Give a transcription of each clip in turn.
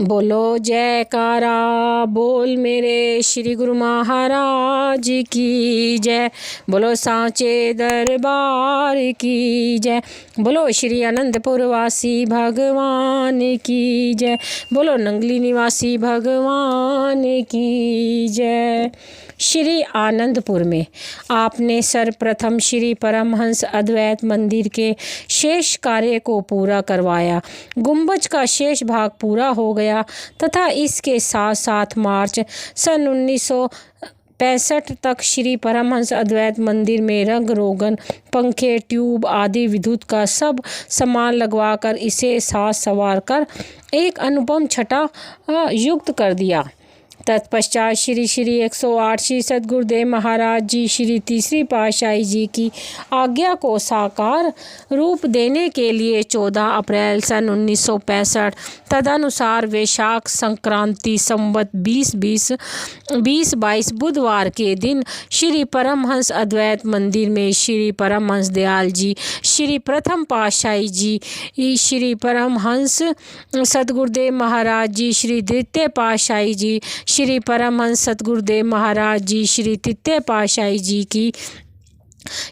बोलो जयकारा बोल मेरे श्री गुरु महाराज की जय। बोलो सांचे दरबार की जय। बोलो श्री अनंतपुर वासी भगवान की जय। बोलो नंगली निवासी भगवान की जय। श्री आनंदपुर में आपने सर्वप्रथम श्री परमहंस अद्वैत मंदिर के शेष कार्य को पूरा करवाया। गुंबज का शेष भाग पूरा हो गया तथा इसके साथ साथ मार्च सन 1965 तक श्री परमहंस अद्वैत मंदिर में रंग रोगन, पंखे, ट्यूब आदि विद्युत का सब सामान लगवाकर इसे साज संवार कर एक अनुपम छटा युक्त कर दिया। तत्पश्चात श्री 108 श्री सद्गुरुदेव महाराज जी श्री तीसरी पातशाही जी की आज्ञा को साकार रूप देने के लिए 14 अप्रैल सन 1965 तदनुसार वैशाख संक्रांति संवत 2022 बुधवार के दिन श्री परमहंस अद्वैत मंदिर में श्री परमहंस दयाल जी श्री प्रथम पातशाही जी श्री परमहंस सद्गुरुदेव महाराज जी श्री द्वितीय पातशाही जी श्री परमहंस सद्गुरुदेव महाराज जी श्री तृतीय पातशाही जी की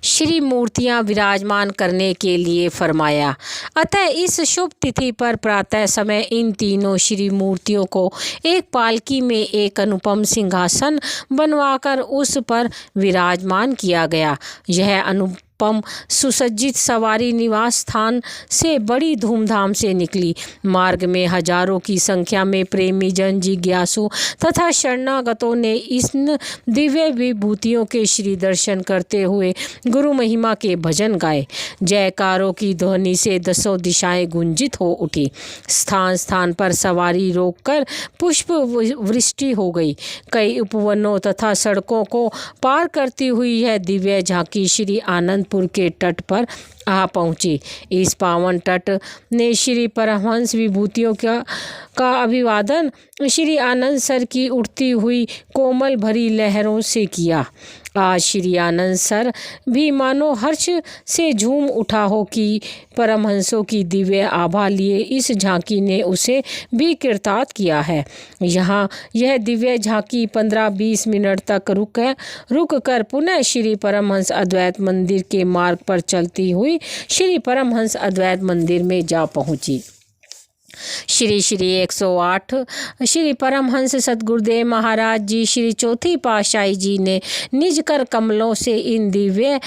श्री मूर्तियां विराजमान करने के लिए फरमाया। अतः इस शुभ तिथि पर प्रातः समय इन तीनों श्री मूर्तियों को एक पालकी में एक अनुपम सिंहासन बनवाकर उस पर विराजमान किया गया। यह अनुपम सुसज्जित सवारी निवास स्थान से बड़ी धूमधाम से निकली। मार्ग में हजारों की संख्या में प्रेमी जन, जिज्ञासु तथा शरणागतों ने इस दिव्य विभूतियों के श्री दर्शन करते हुए गुरु महिमा के भजन गाए। जयकारों की ध्वनि से दसों दिशाएं गुंजित हो उठी। स्थान स्थान पर सवारी रोककर पुष्प वृष्टि हो गई। कई उपवनों तथा सड़कों को पार करती हुई यह दिव्य झांकी श्री आनंदपुर के तट पर आ पहुंची। इस पावन तट ने श्री परमहंस विभूतियों का अभिवादन श्री आनंद सर की उठती हुई कोमल भरी लहरों से किया। आज श्री आनंद सर भी मानो हर्ष से झूम उठा हो कि परमहंसों की दिव्य आभा लिए इस झांकी ने उसे भी कृतार्थ किया है। यहाँ यह दिव्य झांकी 15-20 मिनट तक रुक कर पुनः श्री परमहंस अद्वैत मंदिर के मार्ग पर चलती हुई श्री परमहंस अद्वैत मंदिर में जा पहुँची। श्री 108 श्री परमहंस सद्गुरुदेव महाराज जी श्री चौथी पातशाही जी ने निज कर कमलों से इन दिव्य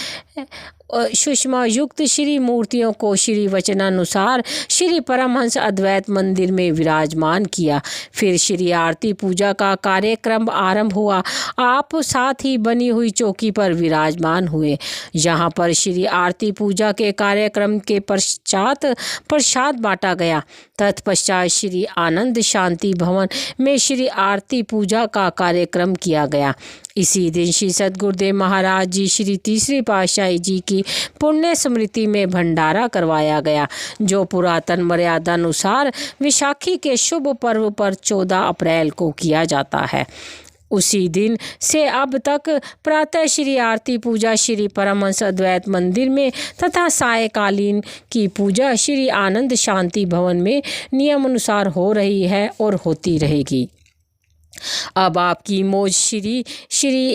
सुषमा युक्त श्री मूर्तियों को श्री वचनानुसार श्री परमहंस अद्वैत मंदिर में विराजमान किया। फिर श्री आरती पूजा का कार्यक्रम आरंभ हुआ। आप साथ ही बनी हुई चौकी पर विराजमान हुए। यहाँ पर श्री आरती पूजा के कार्यक्रम के पश्चात प्रसाद बांटा गया। तत्पश्चात श्री आनंद शांति भवन में श्री आरती पूजा का कार्यक्रम किया गया। इसी दिन श्री सद्गुरुदेव महाराज जी श्री तीसरी पातशाही जी की पुण्य स्मृति में भंडारा करवाया गया, जो पुरातन मर्यादानुसार विशाखी के शुभ पर्व पर 14 अप्रैल को किया जाता है। उसी दिन से अब तक प्रातः श्री आरती पूजा श्री परमहंस अद्वैत मंदिर में तथा सायकालीन की पूजा श्री आनंद शांति भवन में नियमानुसार हो रही है और होती रहेगी। अब आपकी मौज श्री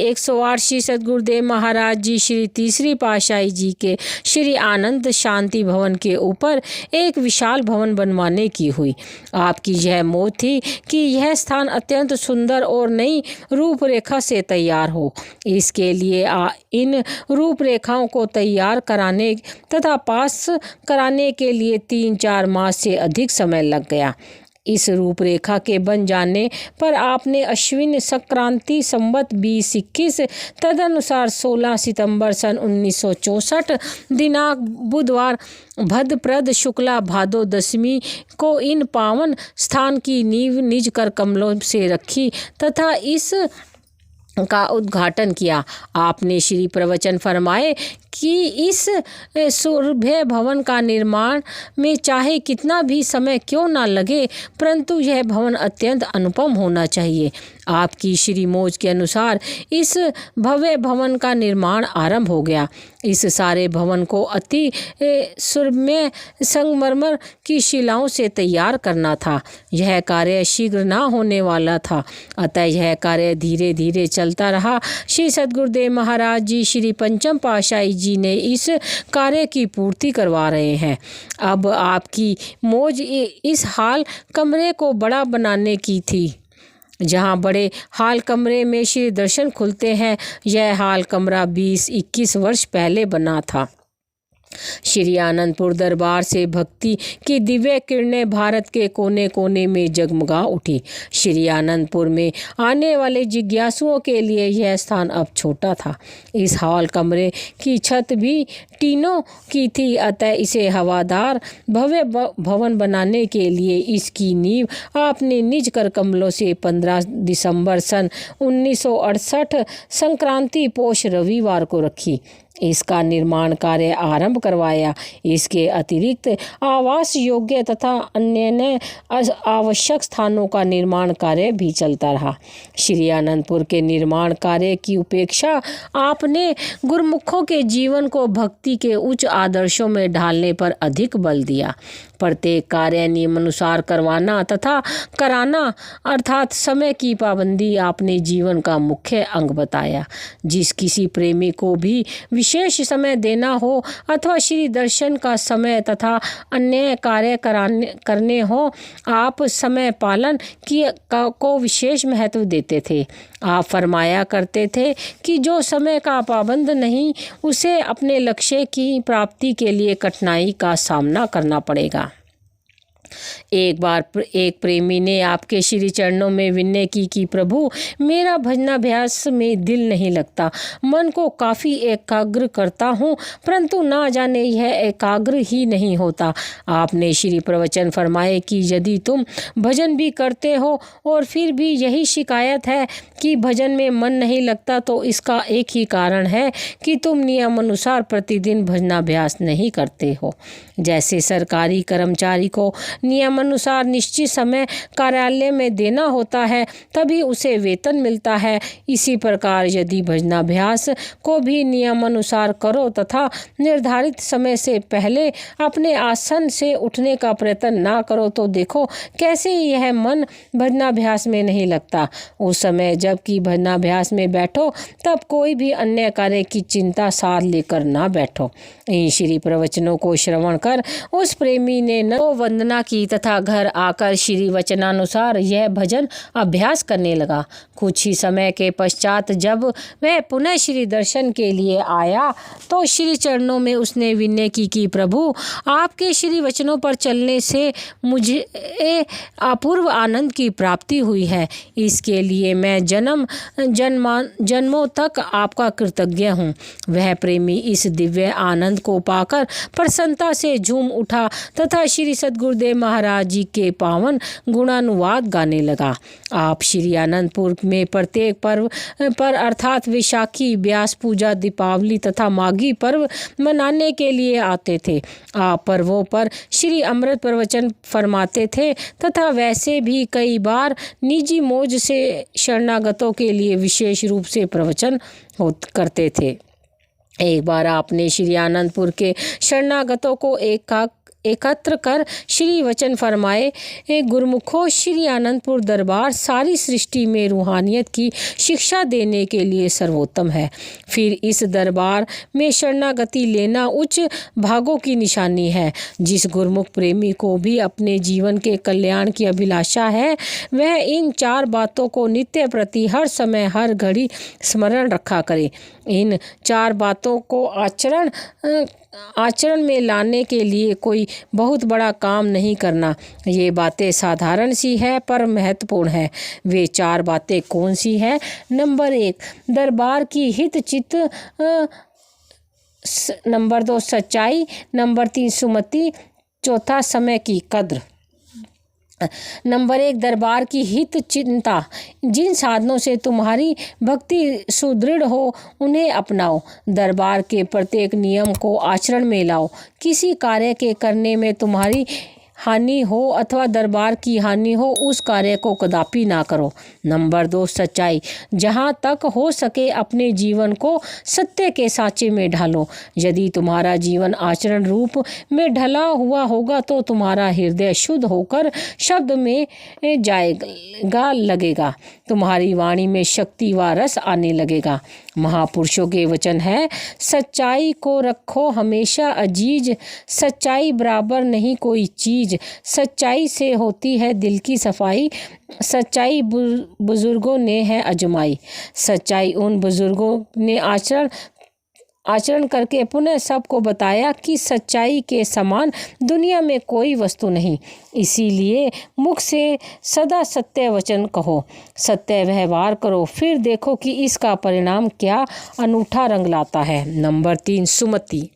108 श्री सद्गुरुदेव महाराज जी श्री तीसरी पातशाही जी के श्री आनंद शांति भवन के ऊपर एक विशाल भवन बनवाने की हुई। आपकी यह मौज थी कि यह स्थान अत्यंत सुंदर और नई रूपरेखा से तैयार हो। इसके लिए इन रूपरेखाओं को तैयार कराने तथा पास कराने के लिए 3-4 मास से अधिक समय लग गया। इस रूपरेखा के बन जाने पर आपने अश्विन संक्रांति संवत 2021 तदनुसार 16 सितंबर सन 1964 दिनांक बुधवार भद्रप्रद शुक्ला भादो दशमी को इन पावन स्थान की नींव निज कर कमलों से रखी तथा इस का उद्घाटन किया। आपने श्री प्रवचन फरमाए कि इस सुरभ्य भवन का निर्माण में चाहे कितना भी समय क्यों ना लगे, परंतु यह भवन अत्यंत अनुपम होना चाहिए। आपकी श्री मौज के अनुसार इस भव्य भवन का निर्माण आरंभ हो गया। इस सारे भवन को अति सुरम्य संगमरमर की शिलाओं से तैयार करना था। यह कार्य शीघ्र ना होने वाला था, अतः यह कार्य धीरे धीरे चलता रहा। श्री सद्गुरुदेव महाराज जी श्री पंचम पातशाही जी ने इस कार्य की पूर्ति करवा रहे हैं। अब आपकी मौज इस हाल कमरे को बड़ा बनाने की थी। जहाँ बड़े हाल कमरे में श्री दर्शन खुलते हैं, यह हाल कमरा 20-21 वर्ष पहले बना था। श्री आनंदपुर दरबार से भक्ति की दिव्य किरणें भारत के कोने कोने में जगमगा उठी। श्री आनंदपुर में आने वाले जिज्ञासुओं के लिए यह स्थान अब छोटा था। इस हॉल कमरे की छत भी टीनों की थी, अतः इसे हवादार भव्य भवन बनाने के लिए इसकी नींव आपने निज कर कमलों से 15 दिसंबर सन 1968 संक्रांति पोष रविवार को रखी। इसका निर्माण कार्य आरंभ करवाया। इसके अतिरिक्त आवास योग्य तथा अन्य आवश्यक स्थानों का निर्माण कार्य भी चलता रहा। श्री आनंदपुर के निर्माण कार्य की उपेक्षा आपने गुरुमुखों के जीवन को भक्ति के उच्च आदर्शों में ढालने पर अधिक बल दिया। प्रत्येक कार्य नियमानुसार करवाना तथा कराना अर्थात समय की पाबंदी आपने जीवन का मुख्य अंग बताया। जिस किसी प्रेमी को भी विशेष समय देना हो अथवा श्री दर्शन का समय तथा अन्य कार्य करने हो, आप समय पालन को विशेष महत्व देते थे। आप फरमाया करते थे कि जो समय का पाबंद नहीं, उसे अपने लक्ष्य की प्राप्ति के लिए कठिनाई का सामना करना पड़ेगा। एक बार एक प्रेमी ने आपके श्री चरणों में विनय की कि प्रभु, मेरा भजनाभ्यास में दिल नहीं लगता। मन को काफ़ी एकाग्र करता हूँ, परंतु ना जाने यह एकाग्र ही नहीं होता। आपने श्री प्रवचन फरमाए कि यदि तुम भजन भी करते हो और फिर भी यही शिकायत है कि भजन में मन नहीं लगता, तो इसका एक ही कारण है कि तुम नियमानुसार प्रतिदिन भजनाभ्यास नहीं करते हो। जैसे सरकारी कर्मचारी को नियमानुसार निश्चित समय कार्यालय में देना होता है, तभी उसे वेतन मिलता है, इसी प्रकार यदि भजनाभ्यास को भी नियमानुसार करो तथा निर्धारित समय से पहले अपने आसन से उठने का प्रयत्न ना करो, तो देखो कैसे यह मन भजनाभ्यास में नहीं लगता। उस समय जबकि भजनाभ्यास में बैठो, तब कोई भी अन्य कार्य की चिंता साथ लेकर ना बैठो। इन श्री प्रवचनों को श्रवण कर उस प्रेमी ने न वंदना की तथा घर आकर श्री वचनानुसार यह भजन अभ्यास करने लगा। कुछ ही समय के पश्चात जब वह पुनः श्री दर्शन के लिए आया, तो श्री चरणों में उसने विनय की कि प्रभु, आपके श्री वचनों पर चलने से मुझे अपूर्व आनंद की प्राप्ति हुई है। इसके लिए मैं जन्मों तक आपका कृतज्ञ हूँ। वह प्रेमी इस दिव्य आनंद को पाकर प्रसन्नता से झूम उठा तथा श्री सद्गुरुदेव महाराज जी के पावन गुणानुवाद गाने लगा। आप श्री आनंदपुर में प्रत्येक पर्व पर अर्थात विशाखी, व्यास पूजा, दीपावली तथा माघी पर्व मनाने के लिए आते थे। आप पर्वों पर श्री अमृत प्रवचन फरमाते थे तथा वैसे भी कई बार निजी मौज से शरणागतों के लिए विशेष रूप से प्रवचन करते थे। एक बार आपने श्री आनंदपुर के शरणागतों को एकत्र कर श्री वचन फरमाए, गुरुमुखों, श्री आनंदपुर दरबार सारी सृष्टि में रूहानियत की शिक्षा देने के लिए सर्वोत्तम है। फिर इस दरबार में शरणागति लेना उच्च भागों की निशानी है। जिस गुरुमुख प्रेमी को भी अपने जीवन के कल्याण की अभिलाषा है, वह इन 4 बातों को नित्य प्रति हर समय हर घड़ी स्मरण रखा करे। इन 4 बातों को आचरण में लाने के लिए कोई बहुत बड़ा काम नहीं करना। ये बातें साधारण सी है पर महत्वपूर्ण है। वे 4 बातें कौन सी है? नंबर 1, दरबार की हित चित। नंबर 2, सच्चाई। नंबर 3, सुमति। चौथा, समय की कद्र। नंबर 1, दरबार की हित चिंता। जिन साधनों से तुम्हारी भक्ति सुदृढ़ हो उन्हें अपनाओ। दरबार के प्रत्येक नियम को आचरण में लाओ। किसी कार्य के करने में तुम्हारी हानि हो अथवा दरबार की हानि हो, उस कार्य को कदापि ना करो। नंबर 2, सच्चाई। जहाँ तक हो सके अपने जीवन को सत्य के साँचे में ढालो। यदि तुम्हारा जीवन आचरण रूप में ढला हुआ होगा तो तुम्हारा हृदय शुद्ध होकर शब्द में जाएगा लगेगा। तुम्हारी वाणी में शक्ति व रस आने लगेगा। महापुरुषों के वचन है, सच्चाई को रखो हमेशा अजीज, सच्चाई बराबर नहीं कोई चीज, सच्चाई से होती है दिल की सफाई, सच्चाई बुजुर्गों ने है अजमाई। सच्चाई उन बुजुर्गों ने आचरण करके पुनः सबको बताया कि सच्चाई के समान दुनिया में कोई वस्तु नहीं। इसीलिए मुख से सदा सत्य वचन कहो, सत्य व्यवहार करो, फिर देखो कि इसका परिणाम क्या अनूठा रंग लाता है। नंबर 3, सुमति।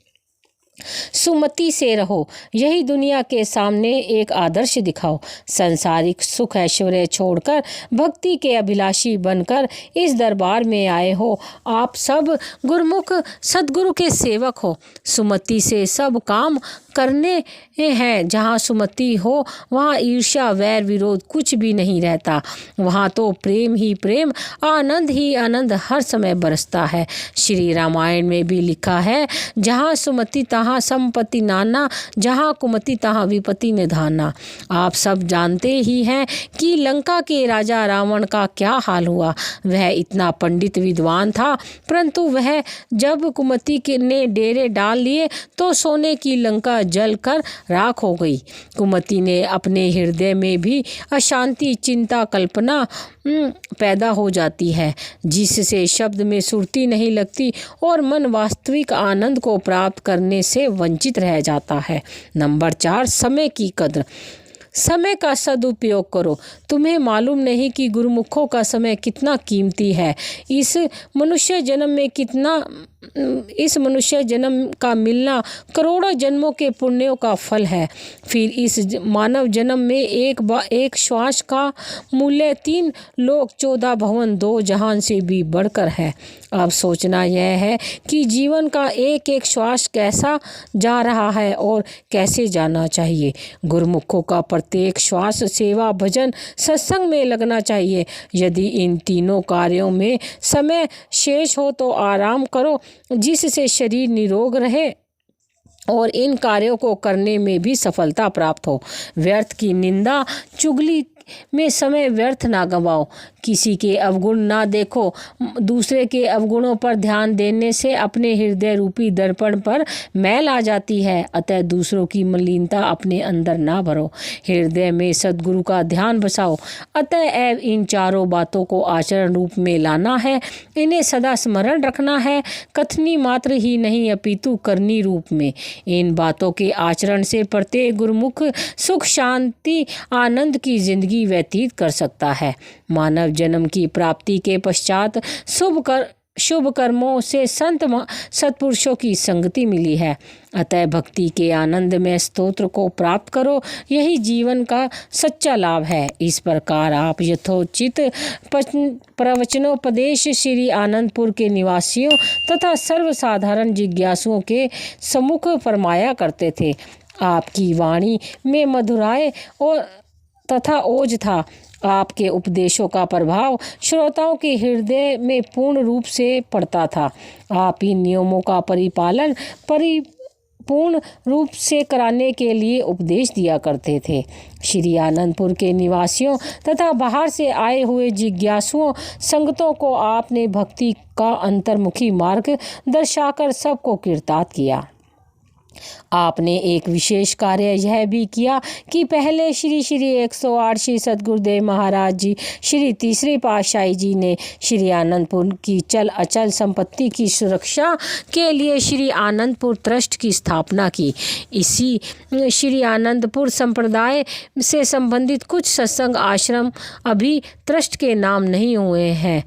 सुमति से रहो। यही दुनिया के सामने एक आदर्श दिखाओ। सांसारिक सुख ऐश्वर्य छोड़कर भक्ति के अभिलाषी बनकर इस दरबार में आए हो। आप सब गुरुमुख सदगुरु के सेवक हो। सुमति से सब काम करने हैं। जहाँ सुमति हो वहाँ ईर्ष्या वैर विरोध कुछ भी नहीं रहता। वहाँ तो प्रेम ही प्रेम, आनंद ही आनंद हर समय बरसता है। श्री रामायण में भी लिखा है, जहाँ सुमति तहाँ संपत्ति नाना, जहाँ कुमति तहाँ विपत्ति निधाना। आप सब जानते ही हैं कि लंका के राजा रावण का क्या हाल हुआ। वह इतना पंडित विद्वान था, परंतु वह जब कुमति ने डेरे डाल लिए तो सोने की लंका जलकर राख हो गई। कुमति ने अपने हृदय में भी अशांति, चिंता, कल्पना पैदा हो जाती है, जिससे शब्द में सुरती नहीं लगती और मन वास्तविक आनंद को प्राप्त करने से वंचित रह जाता है। नंबर 4, समय की कद्र। समय का सदुपयोग करो। तुम्हें मालूम नहीं कि गुरुमुखों का समय कितना कीमती है। इस मनुष्य जन्म का मिलना करोड़ों जन्मों के पुण्यों का फल है। फिर इस मानव जन्म में एक श्वास का मूल्य 3 लोक 14 भवन 2 जहान से भी बढ़कर है। अब सोचना यह है कि जीवन का एक एक श्वास कैसा जा रहा है और कैसे जाना चाहिए। गुरुमुखों का प्रत्येक श्वास सेवा, भजन, सत्संग में लगना चाहिए। यदि इन तीनों कार्यों में समय शेष हो तो आराम करो, जिससे शरीर निरोग रहे और इन कार्यों को करने में भी सफलता प्राप्त हो। व्यर्थ की निंदा चुगली में समय व्यर्थ ना गंवाओ। किसी के अवगुण ना देखो। दूसरे के अवगुणों पर ध्यान देने से अपने हृदय रूपी दर्पण पर मैल आ जाती है। अतः दूसरों की मलिनता अपने अंदर ना भरो। हृदय में सद्गुरु का ध्यान बसाओ। अतः इन चारों बातों को आचरण रूप में लाना है। इन्हें सदा स्मरण रखना है, कथनी मात्र ही नहीं अपितु करनी रूप में। इन बातों के आचरण से प्रत्येक गुरुमुख सुख, शांति, आनंद की जिंदगी व्यतीत कर सकता है। मानव जन्म की प्राप्ति के पश्चात शुभ कर्मों से संत सत्पुरुषों की संगति मिली है। अतः भक्ति के आनंद में स्तोत्र को प्राप्त करो, यही जीवन का सच्चा लाभ है। इस प्रकार आप यथोचित प्रवचनोपदेश श्री आनंदपुर के निवासियों तथा सर्वसाधारण जिज्ञासुओं के सम्मुख फरमाया करते थे। आपकी वाणी में मधुराय और तथा ओज था। आपके उपदेशों का प्रभाव श्रोताओं के हृदय में पूर्ण रूप से पड़ता था। आप इन नियमों का परिपालन परिपूर्ण रूप से कराने के लिए उपदेश दिया करते थे। श्री आनंदपुर के निवासियों तथा बाहर से आए हुए जिज्ञासुओं संगतों को आपने भक्ति का अंतर्मुखी मार्ग दर्शाकर सबको कृतार्थ किया। आपने एक विशेष कार्य यह भी किया कि पहले श्री 108 श्री सद्गुरुदेव महाराज जी, श्री तीसरे पातशाही जी ने श्री आनंदपुर की चल अचल संपत्ति की सुरक्षा के लिए श्री आनंदपुर ट्रस्ट की स्थापना की। इसी श्री आनंदपुर संप्रदाय से संबंधित कुछ सत्संग आश्रम अभी ट्रस्ट के नाम नहीं हुए हैं।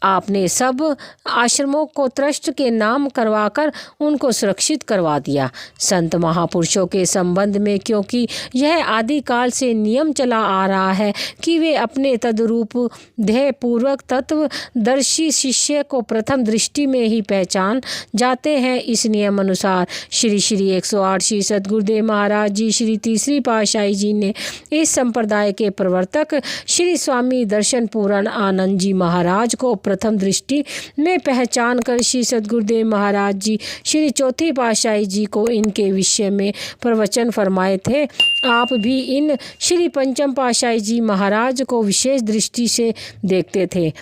आपने सब आश्रमों को ट्रस्ट के नाम करवाकर उनको सुरक्षित करवा दिया। संत महापुरुषों के संबंध में क्योंकि यह आदिकाल से नियम चला आ रहा है कि वे अपने तद्रूप ध्येय पूर्वक तत्वदर्शी शिष्य को प्रथम दृष्टि में ही पहचान जाते हैं, इस नियम अनुसार श्री श्री 108 श्री सद्गुरुदेव महाराज जी श्री तीसरी पातशाही जी ने इस संप्रदाय के प्रवर्तक श्री स्वामी दर्शन पूर्ण आनंद जी महाराज को प्रथम दृष्टि में पहचान कर श्री सद्गुरुदेव महाराज जी श्री चौथी पातशाही जी को इनके विषय में प्रवचन फरमाए थे। आप भी इन श्री पंचम पातशाही जी महाराज को विशेष दृष्टि से देखते थे।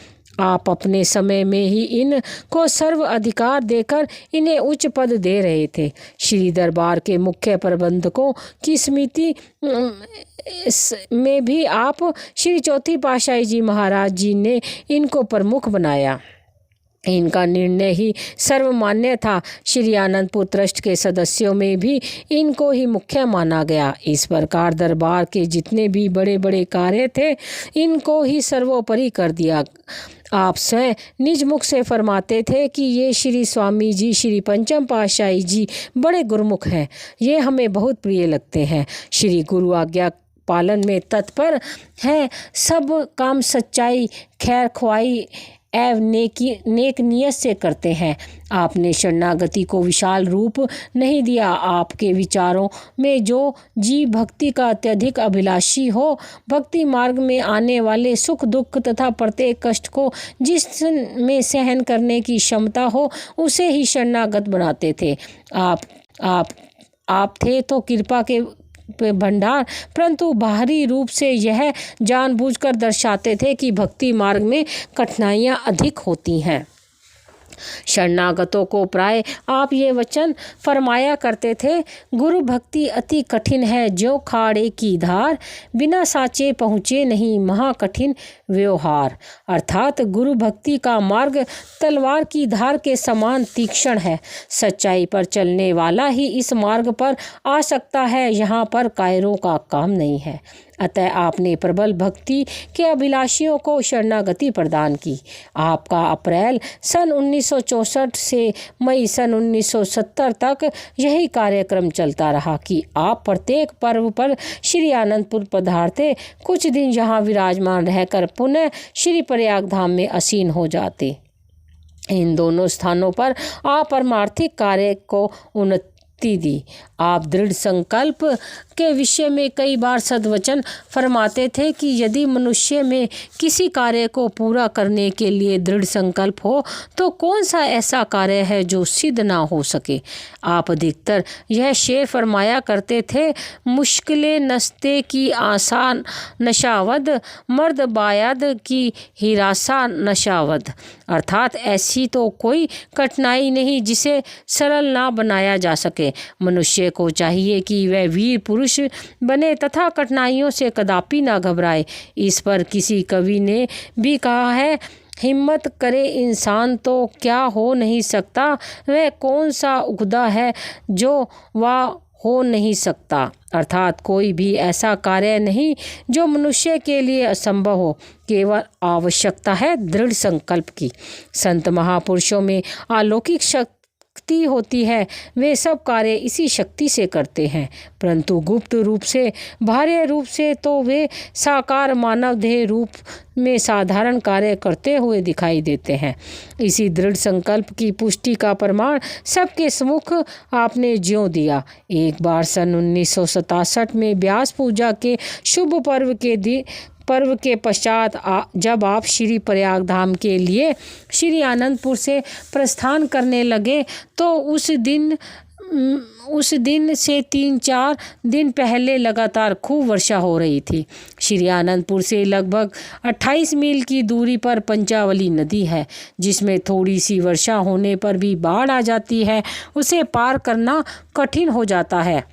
आप अपने समय में ही इन को सर्व अधिकार देकर इन्हें उच्च पद दे रहे थे। श्री दरबार के मुख्य प्रबंधकों की समिति में भी आप श्री चौथी पातशाही जी महाराज जी ने इनको प्रमुख बनाया। इनका निर्णय ही सर्वमान्य था। श्री आनंदपुर ट्रस्ट के सदस्यों में भी इनको ही मुख्य माना गया। इस प्रकार दरबार के जितने भी बड़े बड़े कार्य थे इनको ही सर्वोपरि कर दिया। आप स्वयं निज मुख से फरमाते थे कि ये श्री स्वामी जी श्री पंचम पातशाही जी बड़े गुरुमुख हैं, ये हमें बहुत प्रिय लगते हैं। श्री गुरु आज्ञा पालन में तत्पर हैं, सब काम सच्चाई खैर ख्वाही एवं नेक नियत से करते हैं। आपने शरणागति को विशाल रूप नहीं दिया। आपके विचारों में जो जीव भक्ति का अत्यधिक अभिलाषी हो, भक्ति मार्ग में आने वाले सुख दुख तथा प्रत्येक कष्ट को जिसमें सहन करने की क्षमता हो, उसे ही शरणागत बनाते थे। आप थे तो कृपा के भंडार, परंतु बाहरी रूप से यह जानबूझकर दर्शाते थे कि भक्ति मार्ग में कठिनाइयाँ अधिक होती हैं। शरणागतों को प्राय आप ये वचन फरमाया करते थे, गुरु भक्ति अति कठिन है, जो खाड़े की धार, बिना साचे पहुँचे नहीं महाकठिन व्यवहार। अर्थात गुरु भक्ति का मार्ग तलवार की धार के समान तीक्ष्ण है। सच्चाई पर चलने वाला ही इस मार्ग पर आ सकता है, यहाँ पर कायरों का काम नहीं है। अतः आपने प्रबल भक्ति के अभिलाषियों को शरणागति प्रदान की। आपका अप्रैल सन 1964 से मई सन 1970 तक यही कार्यक्रम चलता रहा कि आप प्रत्येक पर्व पर श्री आनंदपुर पधारते, कुछ दिन यहाँ विराजमान रहकर पुनः श्री प्रयाग धाम में आसीन हो जाते। इन दोनों स्थानों पर आप परमार्थिक कार्य को उन्नति दी। आप दृढ़ संकल्प के विषय में कई बार सद्वचन फरमाते थे कि यदि मनुष्य में किसी कार्य को पूरा करने के लिए दृढ़ संकल्प हो तो कौन सा ऐसा कार्य है जो सिद्ध ना हो सके। आप अधिकतर यह शेर फरमाया करते थे, मुश्किलें नस्ते की आसान नशावद, मर्द बायद की हिरासा नशावद। अर्थात ऐसी तो कोई कठिनाई नहीं जिसे सरल ना बनाया जा सके। मनुष्य को चाहिए कि वह वीर पुरुष बने तथा कठिनाइयों से कदापि ना घबराए। इस पर किसी कवि ने भी कहा है, हिम्मत करे इंसान तो क्या हो नहीं सकता, वह कौन सा उगदा है जो वह हो नहीं सकता। अर्थात कोई भी ऐसा कार्य नहीं जो मनुष्य के लिए असंभव हो, केवल आवश्यकता है दृढ़ संकल्प की। संत महापुरुषों में अलौकिक शक्ति होती है, वे सब कार्य इसी शक्ति से करते हैं, परंतु गुप्त रूप से बाह्य रूप से तो वे साकार मानव देह रूप में साधारण कार्य करते हुए दिखाई देते हैं। इसी दृढ़ संकल्प की पुष्टि का प्रमाण सबके सम्मुख आपने ज्यों दिया। एक बार सन 1967 में व्यास पूजा के शुभ पर्व के पश्चात जब आप श्री प्रयाग धाम के लिए श्री आनंदपुर से प्रस्थान करने लगे तो उस दिन से 3-4 दिन पहले लगातार खूब वर्षा हो रही थी। श्री आनंदपुर से लगभग 28 मील की दूरी पर पंचावली नदी है, जिसमें थोड़ी सी वर्षा होने पर भी बाढ़ आ जाती है। उसे पार करना कठिन हो जाता है।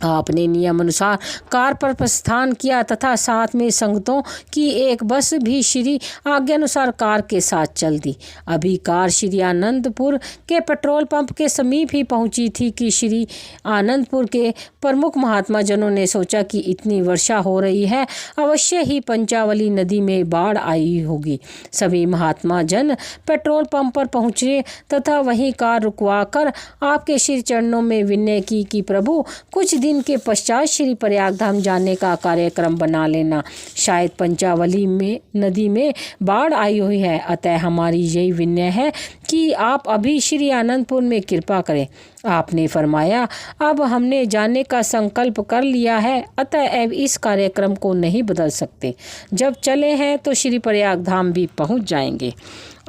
आपने नियमानुसार कार पर प्रस्थान किया तथा साथ में संगतों की एक बस भी श्री आज्ञानुसार कार के साथ चल दी। अभी कार श्री आनंदपुर के पेट्रोल पंप के समीप ही पहुंची थी कि श्री आनंदपुर के प्रमुख महात्मा जनों ने सोचा कि इतनी वर्षा हो रही है, अवश्य ही पंचावली नदी में बाढ़ आई होगी। सभी महात्मा जन पेट्रोल पंप पर पहुंचे तथा वहीं कार रुकवाकर आपके श्री चरणों में विनय की कि प्रभु कुछ दिन के पश्चात श्री प्रयागधाम जाने का कार्यक्रम बना लेना। शायद पंचावली में नदी में बाढ़ आई हुई है, अतः हमारी यही विनय है कि आप अभी श्री आनंदपुर में कृपा करें। आपने फरमाया, अब हमने जाने का संकल्प कर लिया है, अतः अब इस कार्यक्रम को नहीं बदल सकते। जब चले हैं तो श्री प्रयागधाम भी पहुंच जाएंगे।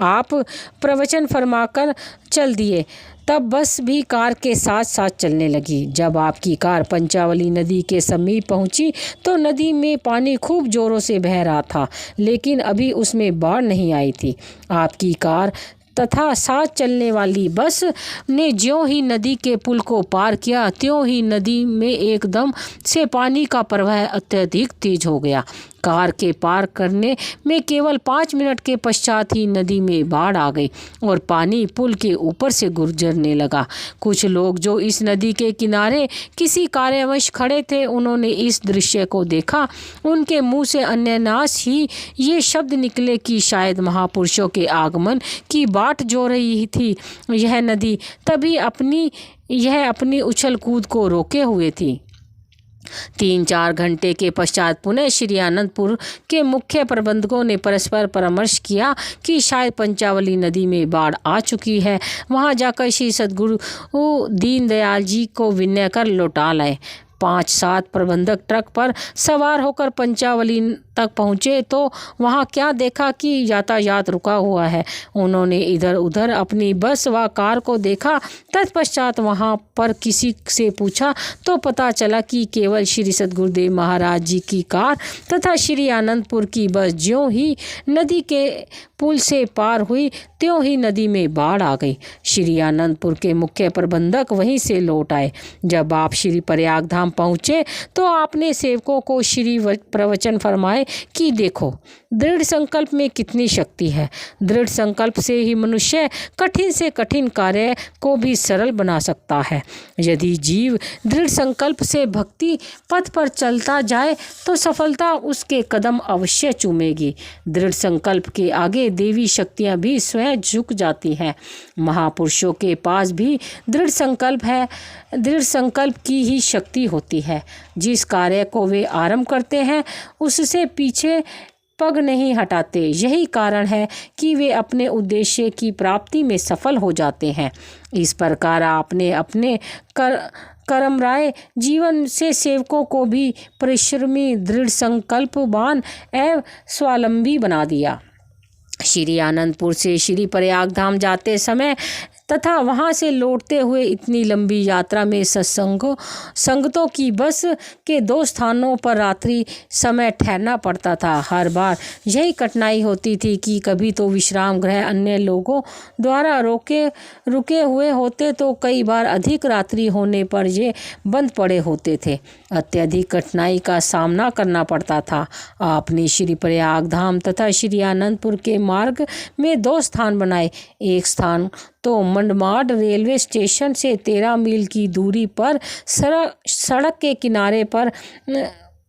आप प्रवचन फरमाकर चल दिए, तब बस भी कार के साथ साथ चलने लगी। जब आपकी कार पंचावली नदी के समीप पहुंची तो नदी में पानी खूब जोरों से बह रहा था, लेकिन अभी उसमें बाढ़ नहीं आई थी। आपकी कार तथा साथ चलने वाली बस ने ज्यों ही नदी के पुल को पार किया, त्यों ही नदी में एकदम से पानी का प्रवाह अत्यधिक तेज हो गया। कार के पार करने में केवल 5 मिनट के पश्चात ही नदी में बाढ़ आ गई और पानी पुल के ऊपर से गुजरने लगा। कुछ लोग जो इस नदी के किनारे किसी कार्यवश खड़े थे, उन्होंने इस दृश्य को देखा। उनके मुंह से अन्यनाश ही ये शब्द निकले कि शायद महापुरुषों के आगमन की बाट जो रही थी यह नदी तभी अपनी उछल कूद को रोके हुए थी। 3-4 घंटे के पश्चात पुनः श्री आनंदपुर के मुख्य प्रबंधकों ने परस्पर परामर्श किया कि शायद पंचावली नदी में बाढ़ आ चुकी है। वहां जाकर श्री सद्गुरु दीनदयाल जी को विनय कर लौटा लाए। 5-7 प्रबंधक ट्रक पर सवार होकर पंचावली तक पहुँचे तो वहाँ क्या देखा कि यातायात रुका हुआ है। उन्होंने इधर उधर अपनी बस व कार को देखा। तत्पश्चात वहाँ पर किसी से पूछा तो पता चला कि केवल श्री सद्गुरुदेव महाराज जी की कार तथा श्री आनंदपुर की बस ज्यों ही नदी के पुल से पार हुई त्यों ही नदी में बाढ़ आ गई। श्री आनंदपुर के मुख्य प्रबंधक वहीं से लौट आए। जब आप श्री प्रयागधाम पहुँचे तो आपने सेवकों को श्री प्रवचन फरमाए कि देखो दृढ़ संकल्प में कितनी शक्ति है। दृढ़ संकल्प से ही मनुष्य कठिन से कठिन कार्य को भी सरल बना सकता है। यदि जीव दृढ़ संकल्प से भक्ति पथ पर चलता जाए तो सफलता उसके कदम अवश्य चूमेगी। दृढ़ संकल्प के आगे देवी शक्तियां भी स्वयं झुक जाती हैं। महापुरुषों के पास भी दृढ़ संकल्प है। दृढ़ संकल्प की ही शक्ति होती है। जिस कार्य को वे आरंभ करते हैं उससे पीछे पग नहीं हटाते। यही कारण है कि वे अपने उद्देश्य की प्राप्ति में सफल हो जाते हैं। इस प्रकार आपने अपने कर्मराय जीवन से सेवकों को भी परिश्रमी, दृढ़ संकल्पवान एवं स्वावलंबी बना दिया। श्री आनंदपुर से श्री प्रयागधाम जाते समय तथा वहाँ से लौटते हुए इतनी लंबी यात्रा में संगतों की बस के 2 स्थानों पर रात्रि समय ठहरना पड़ता था। हर बार यही कठिनाई होती थी कि कभी तो विश्राम गृह अन्य लोगों द्वारा रुके हुए होते तो कई बार अधिक रात्रि होने पर ये बंद पड़े होते थे। अत्यधिक कठिनाई का सामना करना पड़ता था। आपने श्री प्रयागधाम तथा श्री आनंदपुर के मार्ग में 2 स्थान बनाए। एक स्थान तो मनमाड रेलवे स्टेशन से 13 मील की दूरी पर सड़क के किनारे पर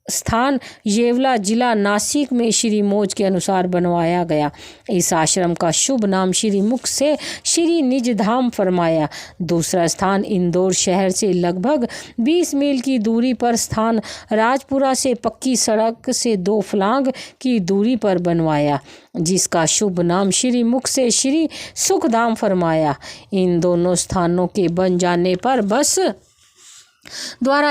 स्थान येवला जिला नासिक में श्री मौज के अनुसार बनवाया गया। इस आश्रम का शुभ नाम श्री मुख से श्री निज धाम फरमाया। दूसरा स्थान इंदौर शहर से लगभग 20 मील की दूरी पर स्थान राजपुरा से पक्की सड़क से 2 फलांग की दूरी पर बनवाया, जिसका शुभ नाम श्री मुख से श्री सुखधाम फरमाया। इन दोनों स्थानों के बन जाने पर बस द्वारा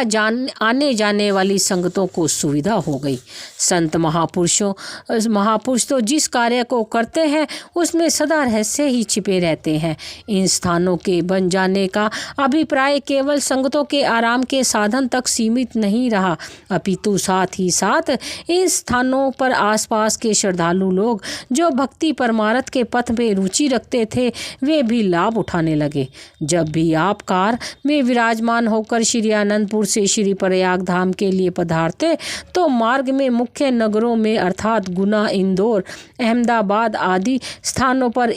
आने जाने वाली संगतों को सुविधा हो गई। संत महापुरुष तो जिस कार्य को करते हैं उसमें सदा रहस्य ही छिपे रहते हैं। इन स्थानों के बन जाने का अभिप्राय केवल संगतों के आराम के साधन तक सीमित नहीं रहा, अपितु साथ ही साथ इन स्थानों पर आसपास के श्रद्धालु लोग जो भक्ति परमार्थ के पथ में रुचि रखते थे वे भी लाभ उठाने लगे। जब भी आप कार में विराजमान होकर श्री श्री आनंदपुर से श्री प्रयाग धाम के लिए पधारते तो मार्ग में मुख्य नगरों में अर्थात गुना, इंदौर, अहमदाबाद आदि स्थानों पर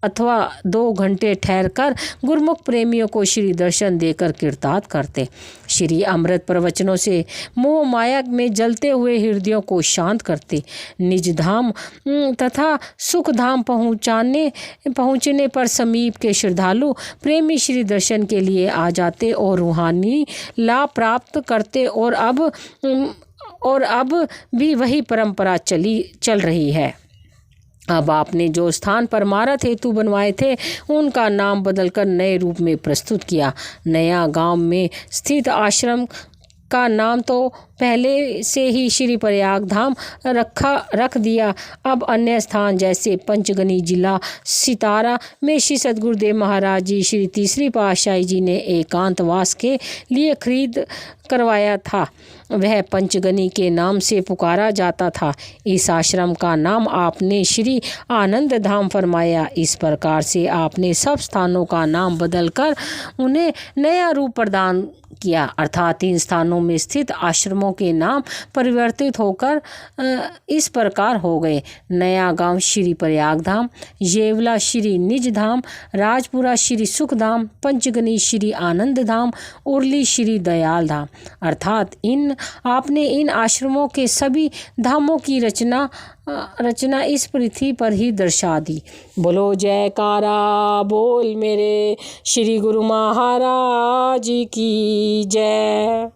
अथवा 2 घंटे ठहरकर गुरुमुख प्रेमियों को श्री दर्शन देकर कृतार्थ करते। श्री अमृत प्रवचनों से मोह माया में जलते हुए हृदयों को शांत करते। निज धाम तथा सुख धाम पहुँचने पर समीप के श्रद्धालु प्रेमी श्री दर्शन के लिए आ जाते और रूहानी लाभ प्राप्त करते और अब भी वही परंपरा चल रही है। अब आपने जो स्थान परमारथ हेतु बनवाए थे उनका नाम बदलकर नए रूप में प्रस्तुत किया। नया गांव में स्थित आश्रम का नाम तो पहले से ही श्री प्रयाग धाम रख दिया। अब अन्य स्थान जैसे पंचगनी जिला सितारा में श्री सद्गुरुदेव महाराज जी श्री तीसरी पातशाही जी ने एकांतवास के लिए खरीद करवाया था, वह पंचगनी के नाम से पुकारा जाता था। इस आश्रम का नाम आपने श्री आनंद धाम फरमाया। इस प्रकार से आपने सब स्थानों का नाम बदलकर उन्हें नया रूप प्रदान किया, अर्थात इन स्थानों में स्थित आश्रमों के नाम परिवर्तित होकर इस प्रकार हो गए। नया गांव श्री प्रयाग धाम, येवला श्री निज धाम, राजपुरा श्री सुख धाम, पंचगनी श्री आनंद धाम, उर्ली श्री दयाल धाम, अर्थात आपने इन आश्रमों के सभी धामों की रचना इस पृथ्वी पर ही दर्शा दी। बोलो जयकारा बोल मेरे श्री गुरु महाराज की जय।